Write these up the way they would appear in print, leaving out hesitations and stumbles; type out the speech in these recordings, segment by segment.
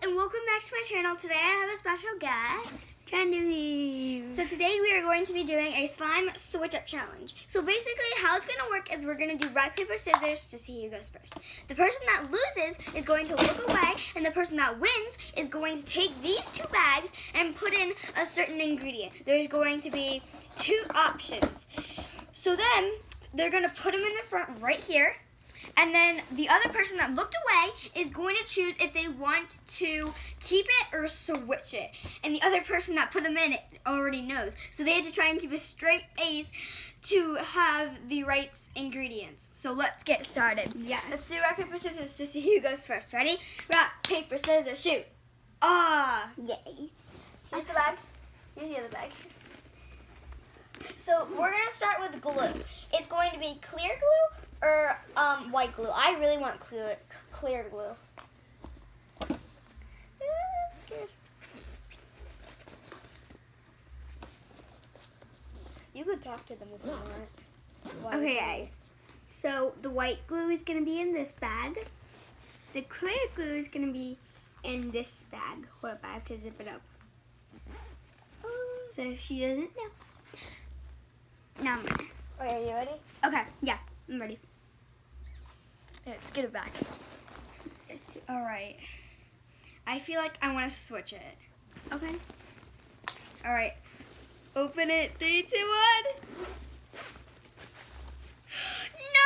and welcome back to my channel. Today I have a special guest, Genevieve. So today we are going to be doing a slime switch up challenge. So basically how it's going to work is we're going to do rock, paper, scissors to see who goes first. The person that loses is going to look away, and the person that wins is going to take these two bags and put in a certain ingredient. There's going to be two options. So then they're going to put them in the front right here. And then the other person that looked away is going to choose if they want to keep it or switch it. And the other person that put them in it already knows. So they had to try and keep a straight face to have the right ingredients. So let's get started. Yeah. Let's do rock, paper, scissors to see who goes first. Ready? Rock, paper, scissors, shoot. Ah. Yay. Here's the bag. Here's the other bag. So we're going to start with glue. It's going to be clear glue or white glue. I really want clear glue. That's good. You could talk to them if you want. Okay, guys. So the white glue is going to be in this bag. The clear glue is going to be in this bag. Hold up, I have to zip it up. So she doesn't know. Now I'm ready. Okay, are you ready? Okay, yeah, I'm ready. Yeah, let's get it back. All right. I feel like I want to switch it. Okay. All right. Open it. 3, 2, 1. No!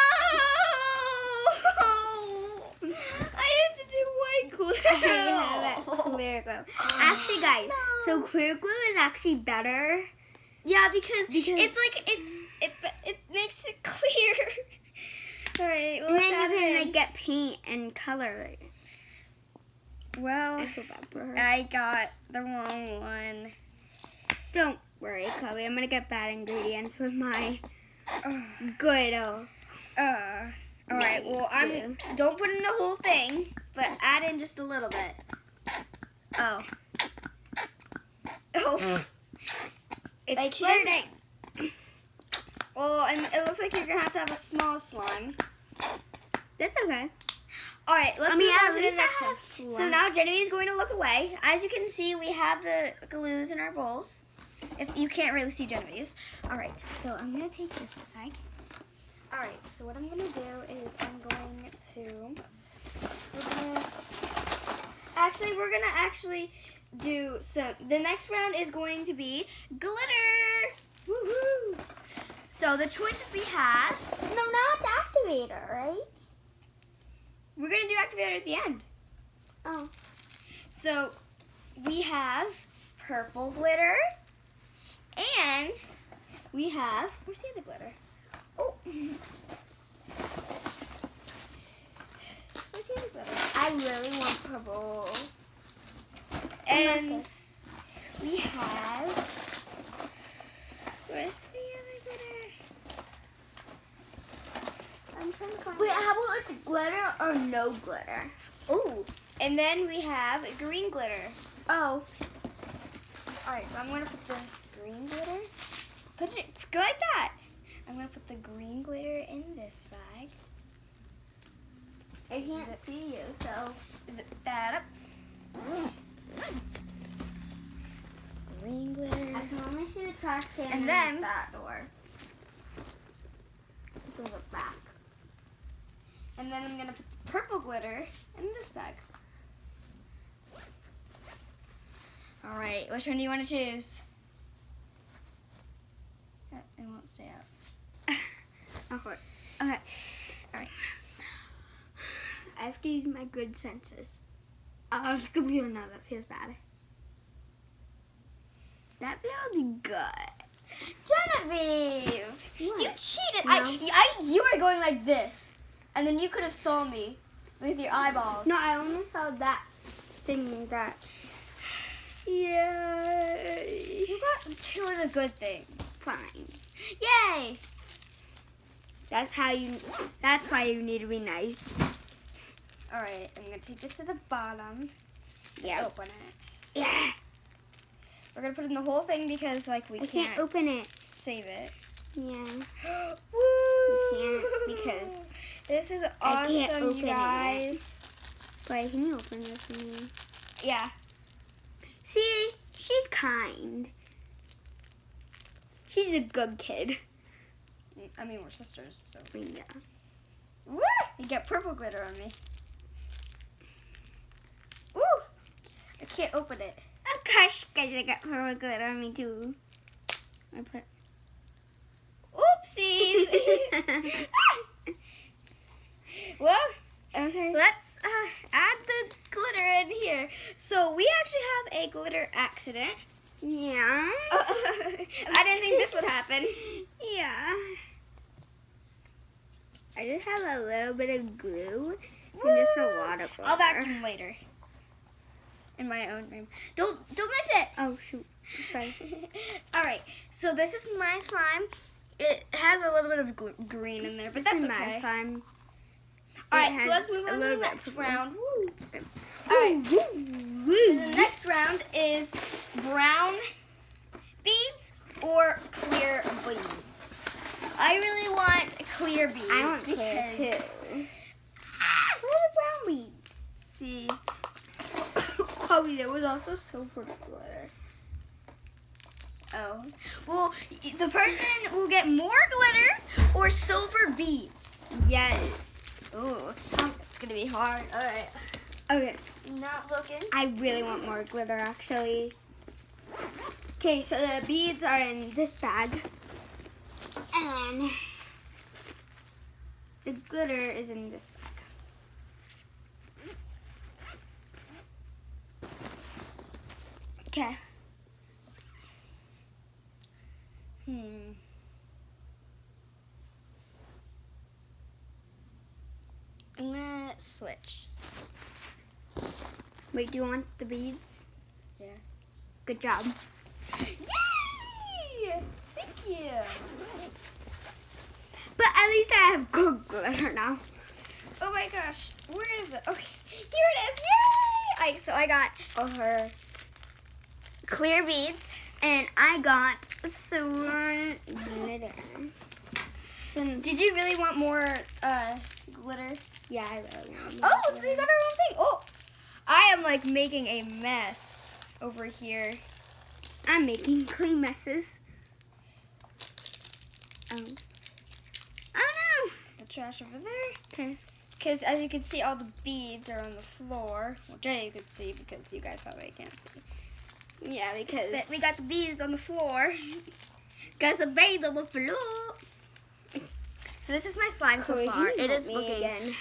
I have to do white glue. I have clear glue. Actually, guys, so clear glue is actually better. Yeah, because it's like it makes it clear. All right. Well, And let's then add you it can in. like get paint and color it. Well, I feel bad for her. I got the wrong one. Don't worry, Chloe. I'm gonna get bad ingredients with my good. All right. Well, don't put in the whole thing, but add in just a little bit. Oh. Oh. It's Like flirting. Well, and it looks like you're gonna have to have a small slime. That's okay. All right, let's move on to the next one. Slime. So now Genevieve is going to look away. As you can see, we have the glues in our bowls. You can't really see Genevieve's. All right, so I'm gonna take this bag. All right, so what I'm gonna do is we're gonna actually do some. The next round is going to be glitter. Woohoo! So the choices we have. No, not activator, right? We're gonna do activator at the end. Oh. So we have purple glitter, and we have, where's the other glitter? Oh. Where's the other glitter? I really want purple. And we have, where's the other glitter? I'm trying to find Wait, it. how about it's glitter or no glitter? Ooh. And then we have green glitter. Oh. Alright, so I'm going to put the green glitter. Go like that. I'm going to put the green glitter in this bag. I can't see you, so. Zip that up. Green glitter. I can only see the trash can And then- that door. Go back. And then I'm going to put purple glitter in this bag. Alright, which one do you want to choose? It won't stay out. Okay. Okay. Alright. I have to use my good senses. Oh, Scooby, no, that feels bad. That feels good. Genevieve! What? You cheated! No. You were going like this. And then you could have saw me with your eyeballs. No, I only saw that thing that. Yay! You got two of the good things. Fine. Yay! That's why you need to be nice. Alright, I'm gonna take this to the bottom. Yeah. Open it. Yeah. We're gonna put it in the whole thing because like we I can't open it. save it. Yeah. Woo! can't because this is I can't awesome, open you it yet. guys. Wait, can you open this for me? Yeah. See, she's kind. She's a good kid. I mean, we're sisters, so. Yeah. Woo! You get purple glitter on me. Woo! I can't open it. Oh gosh, guys, I got purple glitter on me too. I put. Oopsies! Well, Okay. let's add the glitter in here. So we actually have a glitter accident. Yeah. I didn't think this would happen. Yeah. I just have a little bit of glue and just a lot of glitter. I'll vacuum later. In my own room. Don't mix it. Oh shoot. Sorry. All right. So this is my slime. It has a little bit of green in there, but that's okay. Slime. All It right. So has let's move a on to the little bit next of round. Woo. All right. Woo. The next round is brown beads or clear beads. I really want clear beads. I want clear because- too. What are brown beads? See. Chloe, there was also silver glitter. Oh. Well, the person will get more glitter or silver beads. Yes. Ooh, it's gonna be hard. All right. Okay. Not looking. I really want more glitter actually. Okay, so the beads are in this bag. And the glitter is in this bag. Okay. I'm gonna switch. Wait, do you want the beads? Yeah. Good job. Yay! Thank you. But at least I have good glitter now. Oh my gosh, where is it? Okay, here it is. Yay! So I got her clear beads. And I got silver glitter. Did you really want more glitter? Yeah, I really want Oh, so we got our own thing. Oh, I am like making a mess over here. I'm making clean messes. Oh. Oh no! The trash over there. Okay. Because as you can see, all the beads are on the floor. Well, Jenny, you can see because you guys probably can't see. Yeah, because But we got the beads on the floor. Got the beads on the floor. So this is my slime so Chloe, far. can you It help is me looking again?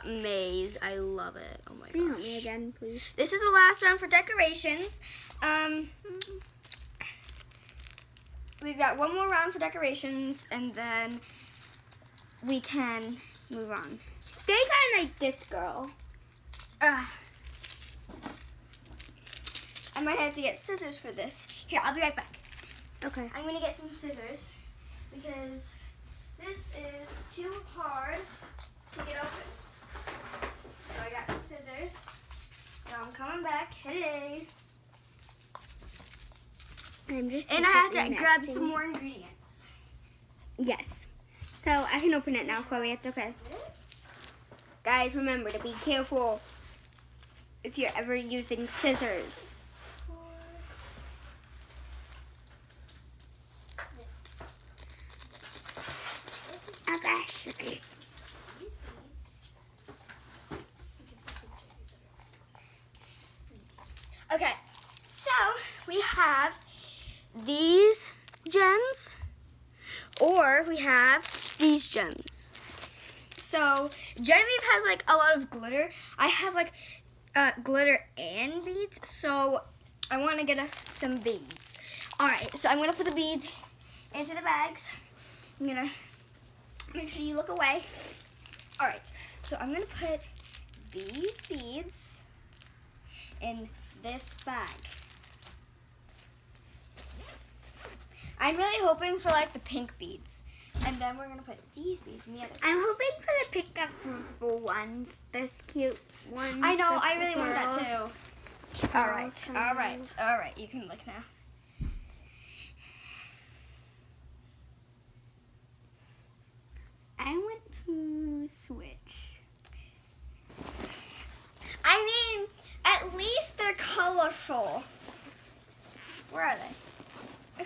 amazing. I love it. Oh my Can you help me gosh. again, please? This is the last round for decorations. We've got one more round for decorations, and then we can move on. Stay kind of like this girl. I might have to get scissors for this. Here, I'll be right back. Okay. I'm gonna get some scissors because this is too hard to get open. So I got some scissors. Now I'm coming back. Hello. I'm just And I have to secretly grab mixing. some more ingredients. Yes. So I can open it now, Chloe. It's okay. This. Guys, remember to be careful if you're ever using scissors. Oh gosh. Okay. Okay, so we have these gems, or we have these gems. So Genevieve has like a lot of glitter. I have like glitter and beads, so I want to get us some beads. All right, so I'm gonna put the beads into the bags. I'm gonna make sure you look away. All right, so I'm gonna put these beads in this bag. I'm really hoping for like the pink beads. And then we're gonna put these beads in the other. I'm hoping for the pickup purple ones. Those cute ones. I know, the I really want that pearls. too. All right, you can look now. I want to switch. I mean, at least they're colorful. Where are they?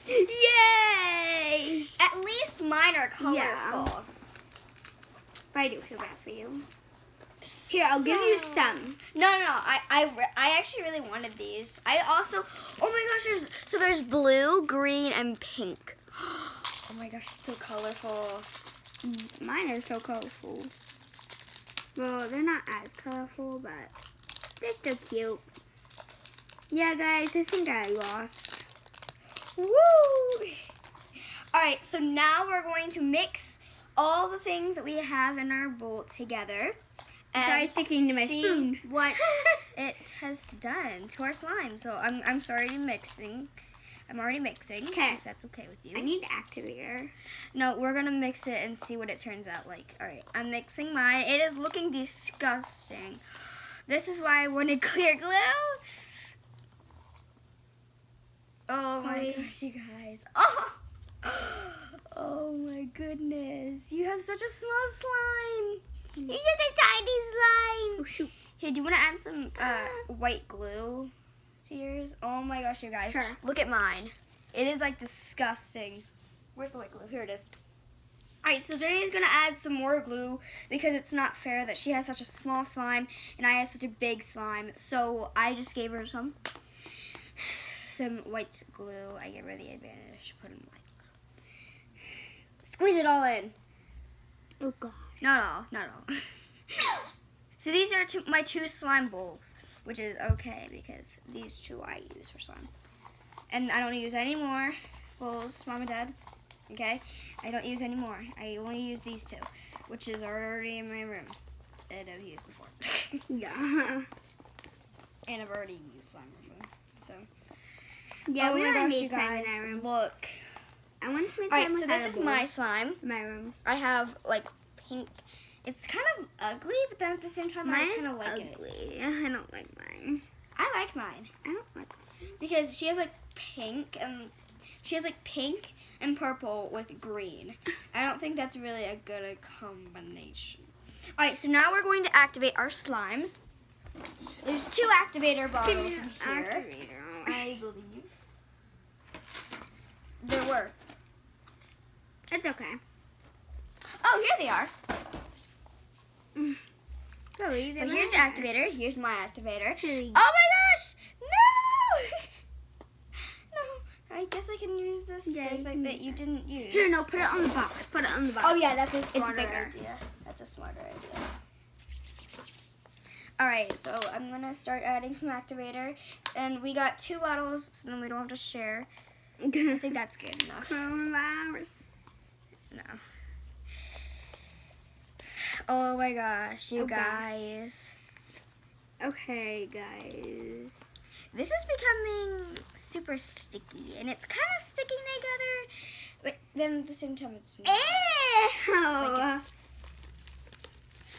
Yay! At least mine are colorful. Yeah. But I do feel bad for you. Here, I'll give you some. No. I actually really wanted these. I also, oh my gosh, there's blue, green, and pink. Oh my gosh, it's so colorful. Mine are so colorful. Well, they're not as colorful, but they're still cute. Yeah, guys, I think I lost. Woo! All right, so now we're going to mix all the things that we have in our bowl together. Sorry, sticking to my see spoon. what it has done to our slime. So I'm already mixing. I'm already mixing. Okay. If that's okay with you. I need activator. No, we're gonna mix it and see what it turns out like. All right, I'm mixing mine. It is looking disgusting. This is why I wanted clear glue. Oh my gosh, you guys. Oh my goodness. You have such a small slime. You're such a tiny slime. Oh, shoot. Here, do you want to add some white glue to yours? Oh my gosh, you guys. Sure. Look at mine. It is like disgusting. Where's the white glue? Here it is. Alright, so Jenny is going to add some more glue because it's not fair that she has such a small slime and I have such a big slime. So I just gave her some white glue. I give her the advantage to put in white glue. Squeeze it all in. Oh, God. Not all. So these are my two slime bowls, which is okay because these two I use for slime. And I don't use any more bowls, Mom and Dad. Okay? I don't use any more. I only use these two, which is already in my room that I've used before. Yeah. And I've already used slime before. So, Yeah, oh we my already gosh, made you slime in guys, our room. look. I want to make Alright, slime so with this is edible. my slime. My room. I have like pink. It's kind of ugly, but then at the same time, Mine I is kind of like it. ugly. I don't like mine. I like mine I don't like because she has like pink and purple with green. I don't think that's really a good combination. All right, so now we're going to activate our slimes. There's 2 activator bottles in here. Activator. I believe there were. It's okay. Oh, here they are. So here's your activator. Here's my activator. Silly. Oh my gosh! No! No, I guess I can use this Yeah, stick you like can that use you that. didn't use. Here, no, put it on the box. Put it on the box. Oh yeah, that's a smarter bigger. idea. That's a smarter idea. All right, so I'm gonna start adding some activator, and we got 2 bottles, so then we don't have to share. I think that's good enough. Coronavirus. No. Oh my gosh, you Oh, gosh. guys. Okay, guys. This is becoming super sticky, and it's kind of sticking together, but then at the same time it's not. Like Ew. it's-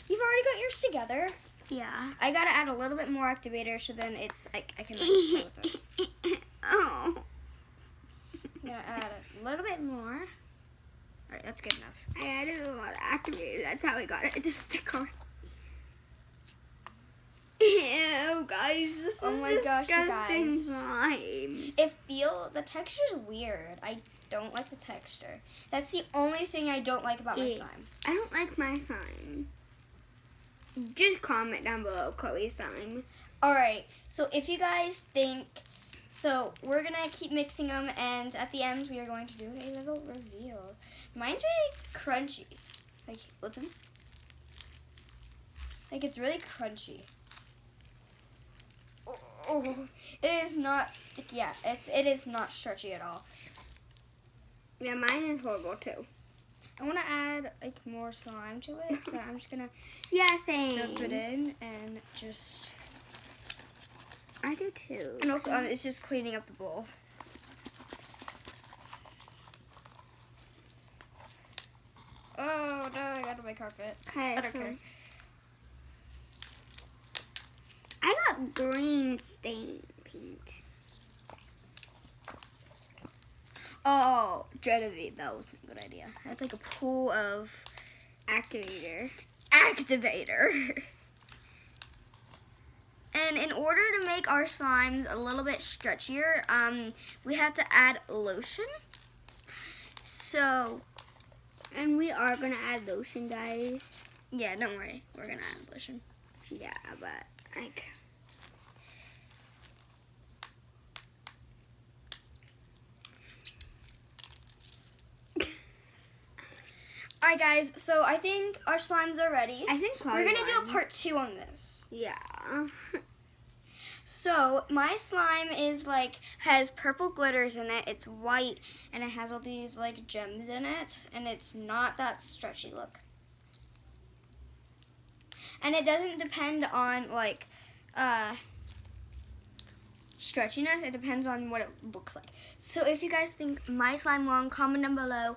You've already got yours together. Yeah. I gotta add a little bit more activator, so then it's I can like, play with it. Oh. I'm gonna add a little bit more. All right, that's good enough. I added a lot of activator. That's how I got it to stick on. Ew, guys. This Oh is my gosh, you disgusting guys. slime. The texture's weird. I don't like the texture. That's the only thing I don't like about my Ew. slime. I don't like my slime. Just comment down below Chloe's slime. All right, so if you guys think, so we're gonna keep mixing them, and at the end we are going to do a little reveal. Mine's really crunchy. Like, listen. Like, it's really crunchy. Oh, it is not sticky yet. It is not stretchy at all. Yeah, mine is horrible too. I want to add like more slime to it, so I'm just gonna Yeah, same. dump it in and just. I do too. And also, it's just cleaning up the bowl. Oh no! I got on my carpet. Okay, I don't so care. I got green stain paint. Oh, Genevieve, that was a good idea. That's like a pool of Activator. activator. And in order to make our slimes a little bit stretchier, we have to add lotion. So, And we are gonna add lotion, guys. yeah, don't worry. We're going to add lotion. Yeah, but like. Alright, guys. So, I think our slimes are ready. I think We're going to do a won. part 2 on this. Yeah. So, my slime is has purple glitters in it. It's white and it has all these gems in it, and it's not that stretchy look. And it doesn't depend on stretchiness. It depends on what it looks like. So if you guys think my slime won, comment down below.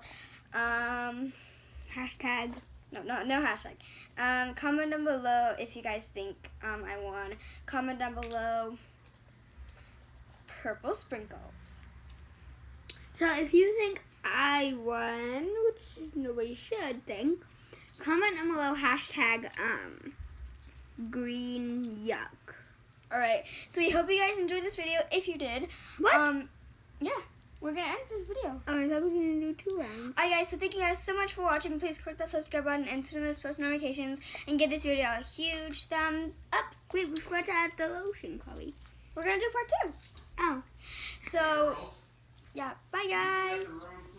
Hashtag. No hashtag. Comment down below if you guys think I won. Comment down below purple sprinkles. So if you think I won, which nobody should think, comment down below hashtag green yuck. Alright, so we hope you guys enjoyed this video. If you did, What? yeah, we're gonna end this video. Oh, I thought we were gonna do 2 rounds. Alright guys, so thank you guys so much for watching. Please click that subscribe button and turn on those post notifications and give this video a huge thumbs up. Wait, we forgot to add the lotion, Chloe. We're gonna do part 2. Oh. So, yeah, bye guys. Room